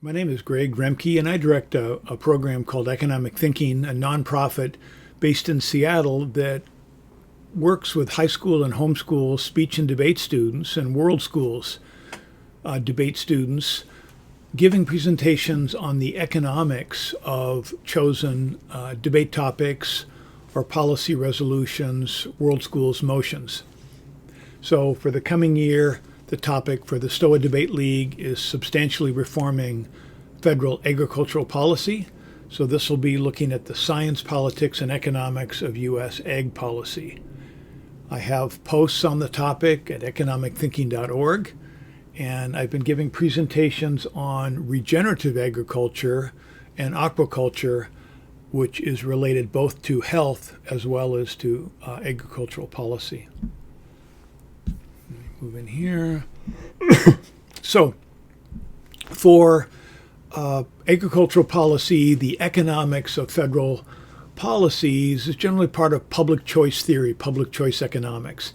My name is Greg Remke, and I direct a program called Economic Thinking, a nonprofit based in Seattle that works with high school and homeschool speech and debate students and world schools debate students, giving presentations on the economics of chosen debate topics or policy resolutions, world schools motions. So for the coming year, the topic for the STOA Debate League is substantially reforming federal agricultural policy. So this will be looking at the science, politics, and economics of U.S. ag policy. I have posts on the topic at economicthinking.org, and I've been giving presentations on regenerative agriculture and aquaculture, which is related both to health as well as to agricultural policy. Move in here. So for agricultural policy, the economics of federal policies is generally part of public choice theory, public choice economics.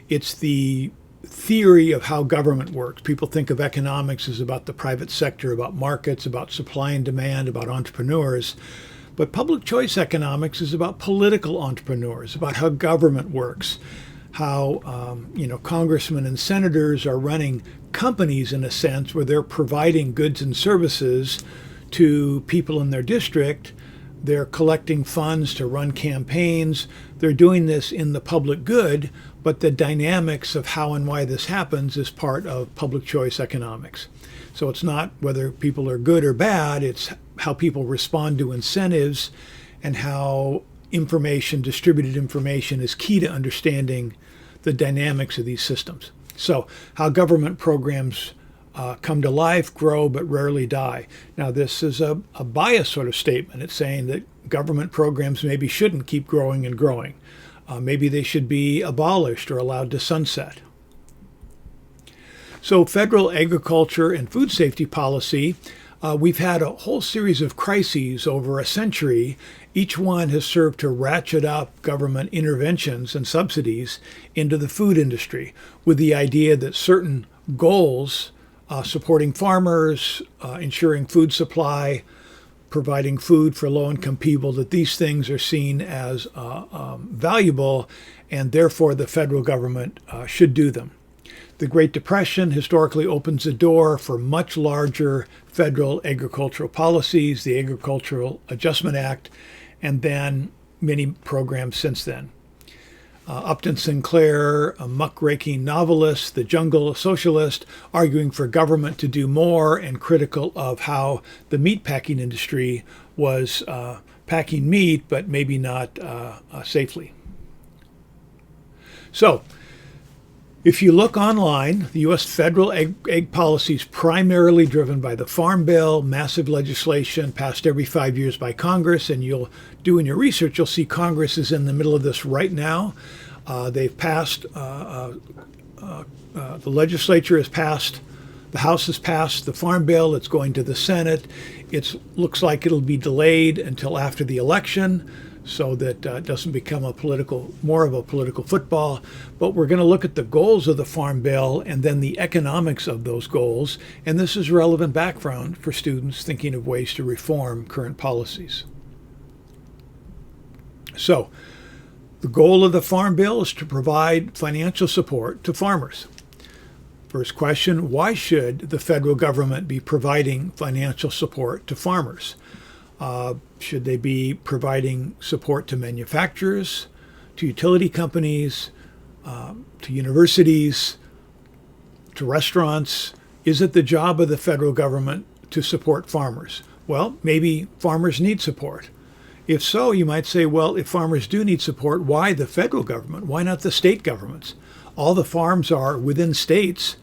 It's the theory of how government works. People think of economics as about the private sector, about markets, about supply and demand, about entrepreneurs. But public choice economics is about political entrepreneurs, about how government works, how congressmen and senators are running companies in a sense where they're providing goods and services to people in their district. They're collecting funds to run campaigns. They're doing this in the public good, but the dynamics of how and why this happens is part of public choice economics. So it's not whether people are good or bad, it's how people respond to incentives and how distributed information is key to understanding the dynamics of these systems. So how government programs come to life, grow, but rarely die. Now, this is a bias sort of statement. It's saying that government programs maybe shouldn't keep growing and growing. Maybe they should be abolished or allowed to sunset. So federal agriculture and food safety policy, we've had a whole series of crises over a century. Each one has served to ratchet up government interventions and subsidies into the food industry with the idea that certain goals, supporting farmers, ensuring food supply, providing food for low-income people, that these things are seen as valuable, and therefore the federal government should do them. The Great Depression historically opens the door for much larger federal agricultural policies, the Agricultural Adjustment Act, and then many programs since then. Upton Sinclair, a muckraking novelist, the jungle socialist, arguing for government to do more and critical of how the meat packing industry was packing meat, but maybe not safely. So, if you look online, the U.S. federal ag policy is primarily driven by the Farm Bill, massive legislation passed every 5 years by Congress, and you'll do in your research, you'll see Congress is in the middle of this right now. They've passed, the legislature has passed, the House has passed the Farm Bill, it's going to the Senate. It looks like it'll be delayed until after the election, so that it doesn't become more of a political football. But we're going to look at the goals of the Farm Bill and then the economics of those goals. And this is relevant background for students thinking of ways to reform current policies. So the goal of the Farm Bill is to provide financial support to farmers. First question, why should the federal government be providing financial support to farmers? Should they be providing support to manufacturers, to utility companies, to universities, to restaurants? Is it the job of the federal government to support farmers? Well, maybe farmers need support. If so, you might say, well, if farmers do need support, why the federal government? Why not the state governments? All the farms are within states.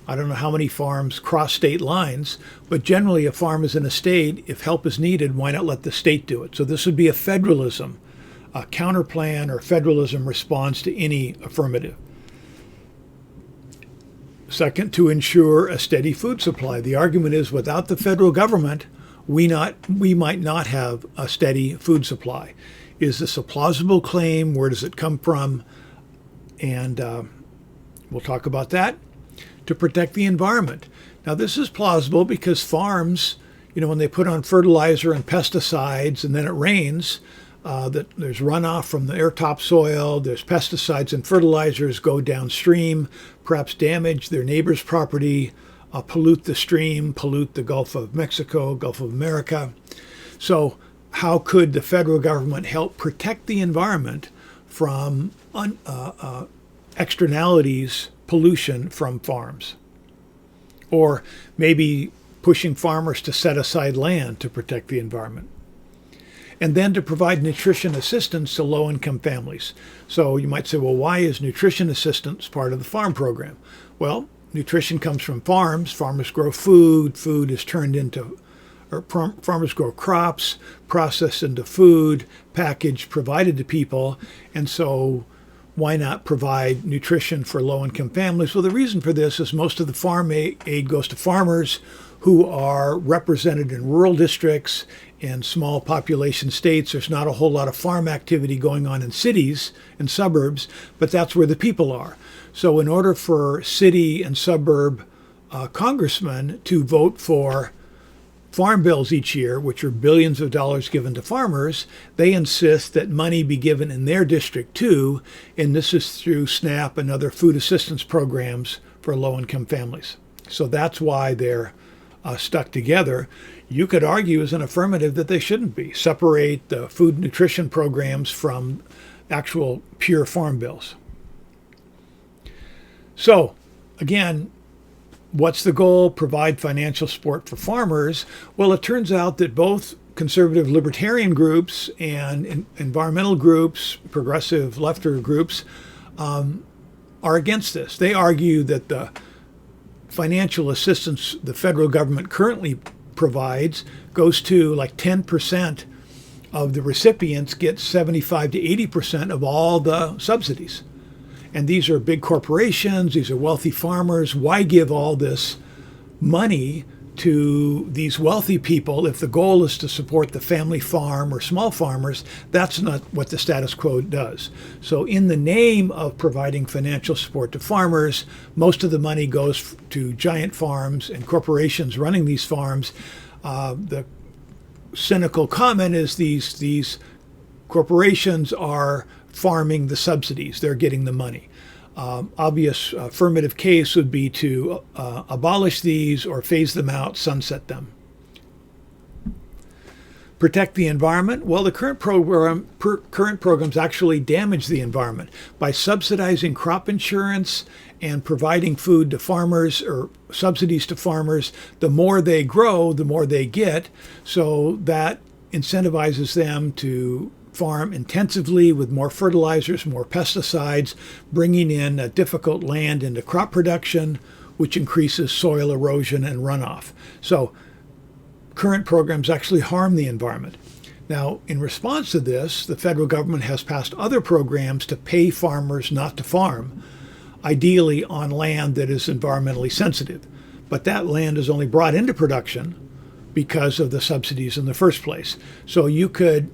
I don't know how many farms cross state lines, but generally a farm is in a state. If help is needed, why not let the state do it? So this would be a federalism, a counterplan or federalism response to any affirmative. Second, to ensure a steady food supply. The argument is without the federal government, we might not have a steady food supply. Is this a plausible claim? Where does it come from? And we'll talk about that. To protect the environment. Now, this is plausible because farms when they put on fertilizer and pesticides and then it rains, that there's runoff from the air topsoil, there's pesticides and fertilizers go downstream, perhaps damage their neighbor's property, pollute the stream, pollute the Gulf of Mexico, Gulf of America. So how could the federal government help protect the environment from externalities, pollution from farms? Or maybe pushing farmers to set aside land to protect the environment. And then to provide nutrition assistance to low-income families. So you might say, well, why is nutrition assistance part of the farm program? Well, nutrition comes from farms. Farmers grow food. Food is turned into, or farmers grow crops, processed into food, packaged, provided to people. And so why not provide nutrition for low-income families? Well, the reason for this is most of the farm aid goes to farmers who are represented in rural districts, in small population states. There's not a whole lot of farm activity going on in cities and suburbs, but that's where the people are. So in order for city and suburb congressmen to vote for farm bills each year, which are billions of dollars given to farmers, they insist that money be given in their district too, and this is through SNAP and other food assistance programs for low-income families. So that's why they're stuck together. You could argue as an affirmative that they shouldn't be. Separate the food nutrition programs from actual pure farm bills. So, again, what's the goal? Provide financial support for farmers. Well, it turns out that both conservative libertarian groups and environmental groups, progressive lefter groups, are against this. They argue that the financial assistance the federal government currently provides goes to like 10% of the recipients get 75 to 80% of all the subsidies. And these are big corporations, these are wealthy farmers. Why give all this money to these wealthy people if the goal is to support the family farm or small farmers? That's not what the status quo does. So in the name of providing financial support to farmers, most of the money goes to giant farms and corporations running these farms. The cynical comment is these corporations are farming the subsidies. They're getting the money. Obvious affirmative case would be to abolish these or phase them out, sunset them. Protect the environment. Well, the current programs actually damage the environment by subsidizing crop insurance and providing food to farmers or subsidies to farmers. The more they grow, the more they get. So that incentivizes them to farm intensively with more fertilizers, more pesticides, bringing in difficult land into crop production, which increases soil erosion and runoff. So current programs actually harm the environment. Now, in response to this, the federal government has passed other programs to pay farmers not to farm, ideally on land that is environmentally sensitive. But that land is only brought into production because of the subsidies in the first place. So you could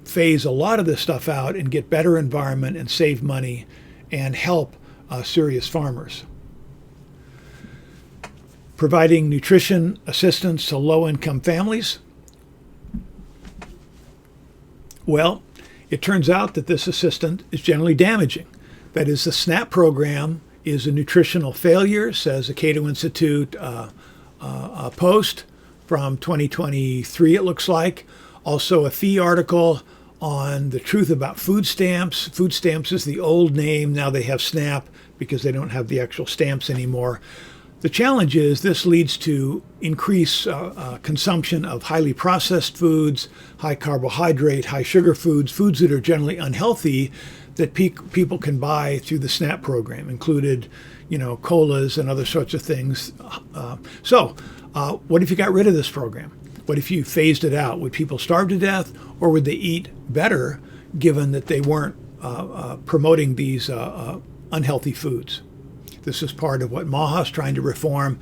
phase a lot of this stuff out and get better environment and save money and help serious farmers. Providing nutrition assistance to low-income families. Well, it turns out that this assistance is generally damaging. That is, the SNAP program is a nutritional failure, says a Cato Institute post from 2023, it looks like. Also a FEE article on the truth about food stamps. Food stamps is the old name. Now they have SNAP because they don't have the actual stamps anymore. The challenge is this leads to increased consumption of highly processed foods, high carbohydrate, high sugar foods that are generally unhealthy that people can buy through the SNAP program, included, colas and other sorts of things. So what if you got rid of this program? What if you phased it out? Would people starve to death, or would they eat better given that they weren't promoting these unhealthy foods? This is part of what Maha's trying to reform.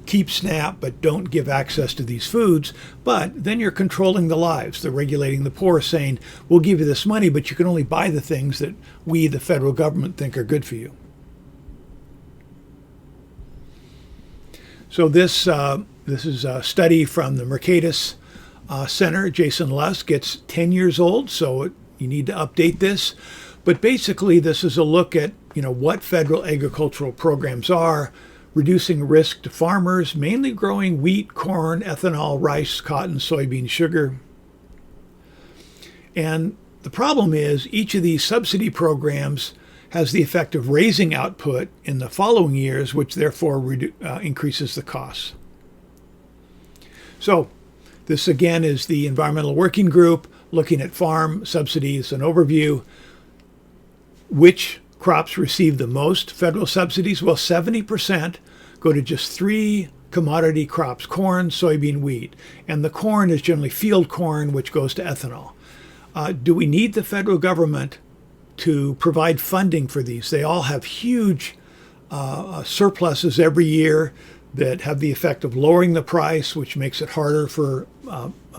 Keep SNAP, but don't give access to these foods. But then you're controlling the lives. They're regulating the poor, saying, we'll give you this money, but you can only buy the things that we, the federal government, think are good for you. So this This is a study from the Mercatus Center. Jason Lusk. It's 10 years old, so you need to update this. But basically, this is a look at what federal agricultural programs are, reducing risk to farmers, mainly growing wheat, corn, ethanol, rice, cotton, soybean, sugar. And the problem is each of these subsidy programs has the effect of raising output in the following years, which therefore increases the costs. So this again is the Environmental Working Group looking at farm subsidies, an overview. Which crops receive the most federal subsidies? Well, 70% go to just 3 commodity crops: corn, soybean, wheat. And the corn is generally field corn, which goes to ethanol. Do we need the federal government to provide funding for these? They all have huge surpluses every year that have the effect of lowering the price, which makes it harder for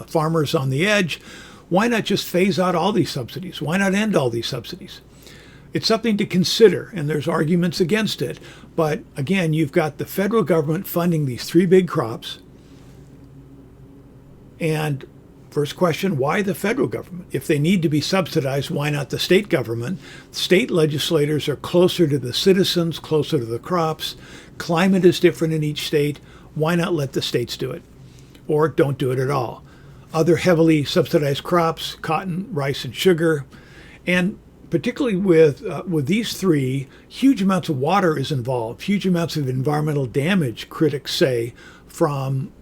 farmers on the edge. Why not just phase out all these subsidies? Why not end all these subsidies? It's something to consider, and there's arguments against it. But again, you've got the federal government funding these 3 big crops. And first question, why the federal government? If they need to be subsidized, why not the state government? State legislators are closer to the citizens, closer to the crops. Climate is different in each state. Why not let the states do it? Or don't do it at all. Other heavily subsidized crops: cotton, rice, and sugar. And particularly with these 3, huge amounts of water is involved, huge amounts of environmental damage, critics say, from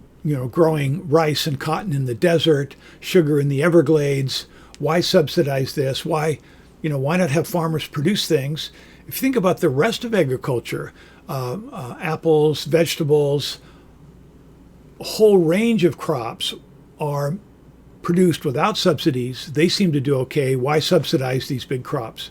growing rice and cotton in the desert, sugar in the Everglades. Why subsidize this? Why not have farmers produce things? If you think about the rest of agriculture, apples, vegetables, a whole range of crops are produced without subsidies. They seem to do okay. Why subsidize these big crops?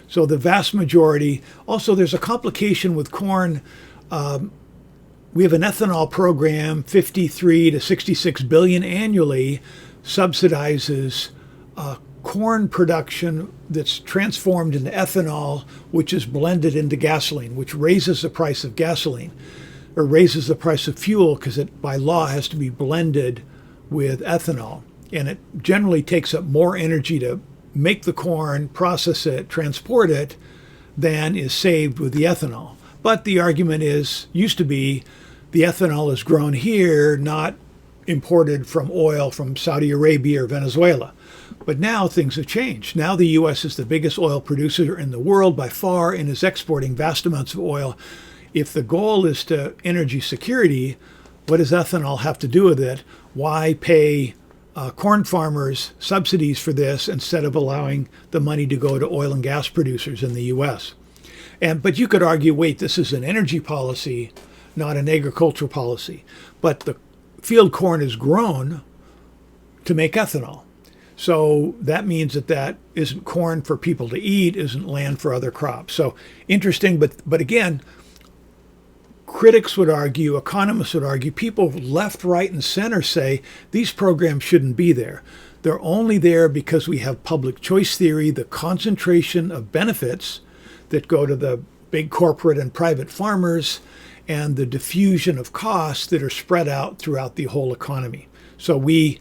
So the vast majority. Also, there's a complication with corn. We have an ethanol program, 53 to 66 billion annually, subsidizes corn production that's transformed into ethanol, which is blended into gasoline, which raises the price of gasoline, or raises the price of fuel, because it by law has to be blended with ethanol. And it generally takes up more energy to make the corn, process it, transport it, than is saved with the ethanol. But the argument used to be, the ethanol is grown here, not imported from oil from Saudi Arabia or Venezuela. But now things have changed. Now the U.S. is the biggest oil producer in the world by far and is exporting vast amounts of oil. If the goal is to energy security, what does ethanol have to do with it? Why pay corn farmers subsidies for this instead of allowing the money to go to oil and gas producers in the U.S.? But you could argue, wait, this is an energy policy, not an agricultural policy. But the field corn is grown to make ethanol. So that means that isn't corn for people to eat, isn't land for other crops. So interesting, but again, critics would argue, economists would argue, people left, right, and center say these programs shouldn't be there. They're only there because we have public choice theory, the concentration of benefits that go to the big corporate and private farmers, and the diffusion of costs that are spread out throughout the whole economy. So we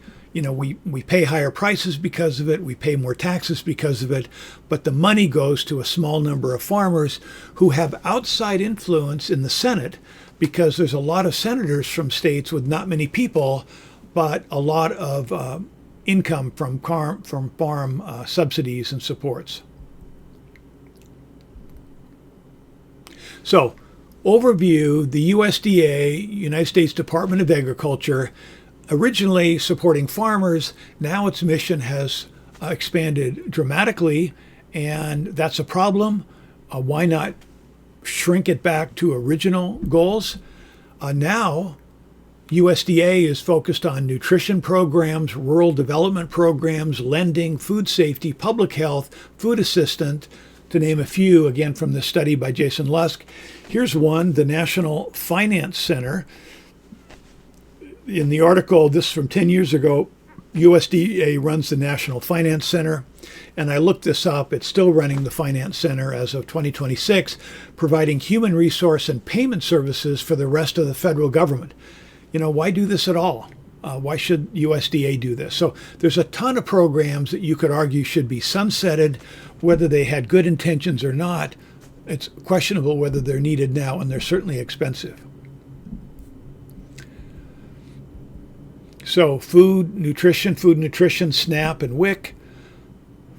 pay higher prices because of it, we pay more taxes because of it, but the money goes to a small number of farmers who have outside influence in the Senate, because there's a lot of senators from states with not many people, but a lot of income from farm subsidies and supports. So, overview, the USDA, United States Department of Agriculture, originally supporting farmers, now its mission has expanded dramatically, and that's a problem. Why not shrink it back to original goals? Now, USDA is focused on nutrition programs, rural development programs, lending, food safety, public health, food assistance, to name a few, again from this study by Jason Lusk. Here's one, the National Finance Center. In the article, this is from 10 years ago, USDA runs the National Finance Center, and I looked this up. It's still running the Finance Center as of 2026, providing human resource and payment services for the rest of the federal government. why do this at all? Why should USDA do this? So there's a ton of programs that you could argue should be sunsetted, whether they had good intentions or not. It's questionable whether they're needed now, and they're certainly expensive. So food nutrition, SNAP and WIC,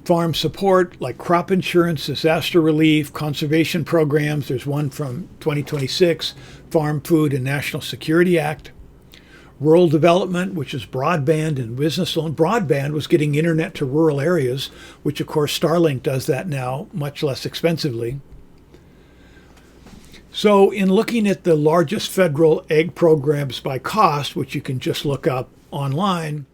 farm support like crop insurance, disaster relief, conservation programs. There's one from 2026, Farm Food and National Security Act. Rural development, which is broadband and business loan. Broadband was getting internet to rural areas, which of course Starlink does that now, much less expensively. So in looking at the largest federal ag programs by cost, which you can just look up online,